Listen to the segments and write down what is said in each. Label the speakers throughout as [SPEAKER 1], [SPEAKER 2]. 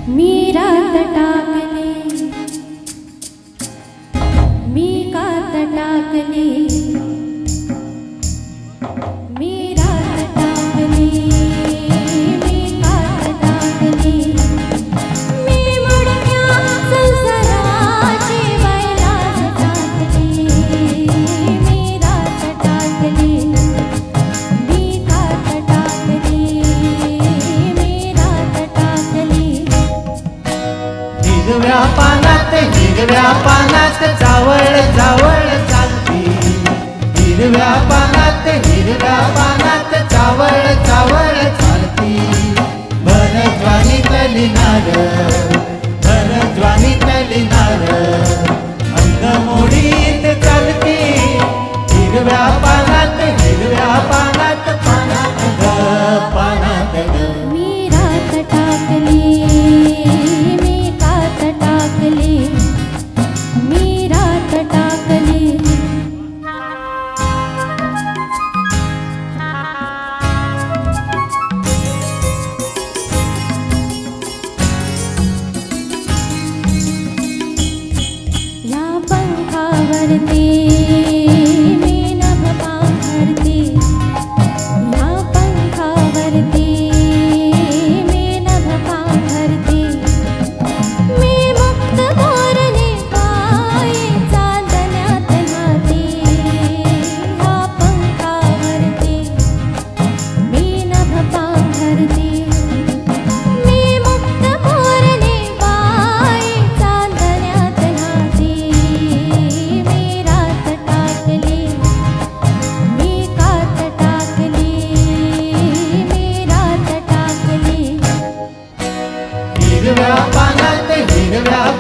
[SPEAKER 1] मी रात टाकली, मी कात टाकली, मी रात टाकली, मी कात टाकली, मी मुडक्या संसाराची बैलाज टाकली, मी रात टाकली, मी कात टाकली, मी रात टाकली.
[SPEAKER 2] हिरव्या पानात जावळ जावळ चालती, हिरव्या पानात जावळ जावळ चालती. भरज्वानीतली नार, भरज्वानीतली नार अंगमोडीत चालती. हिरव्या पानात पानात ग पानात ग.
[SPEAKER 1] मी रात टाकली, मी कात टाकली, मी रात टाकली. या पंखावरती मी नभ पांघरती, या पंखावरती मी नभ पांघरती. मी मुक्त धोरणे पायी चांदण्यात न्हाती, या पंखावरती मी नभ पांघरती. मी मुक्त धोरणे पायी चांदण्यात न्हाती. मी रात टाकली, मी कात टाकली, मी रात टाकली.
[SPEAKER 2] हिरव्या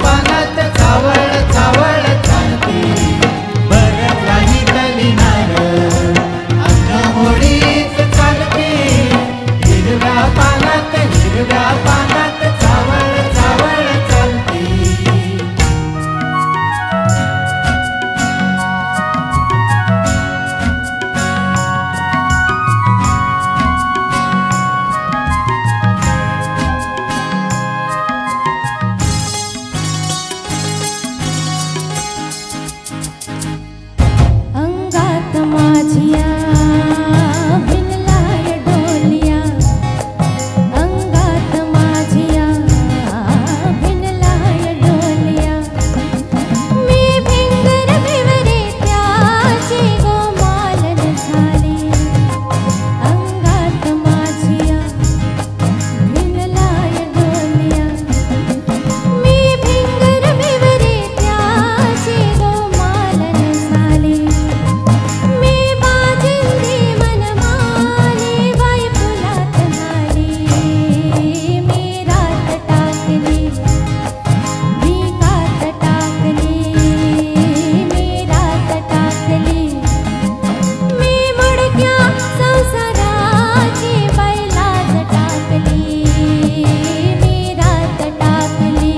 [SPEAKER 2] पानात चावळ चावळ चालती. भरज्वानीतली नार अंगमोडीत चालती. हिरव्या पानात चावळ चावळ चालती.
[SPEAKER 1] अंगात माझिया भिनलाय डोलिया, अंगात माझिया भिनलाय डोलिया. मी भिंगर भिवरे त्याची गोमालन झाली. अंगात माझिया भिनलाय डोलिया. मी भिंगर भिवरे त्याची गोमालन झाली. मी बाजिंदी मनमानी बाई फुलात न्हाली. मी रात टाकली, मी कात टाकली, मी रात टाकली. मी मुडक्या संसाराची बैलाज टाकली. मी रात टाकली,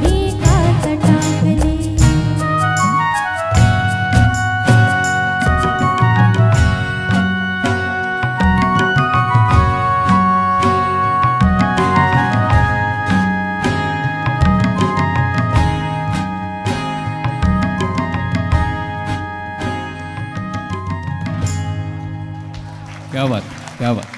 [SPEAKER 1] मी कात टाकली.
[SPEAKER 3] क्या बात, क्या बात.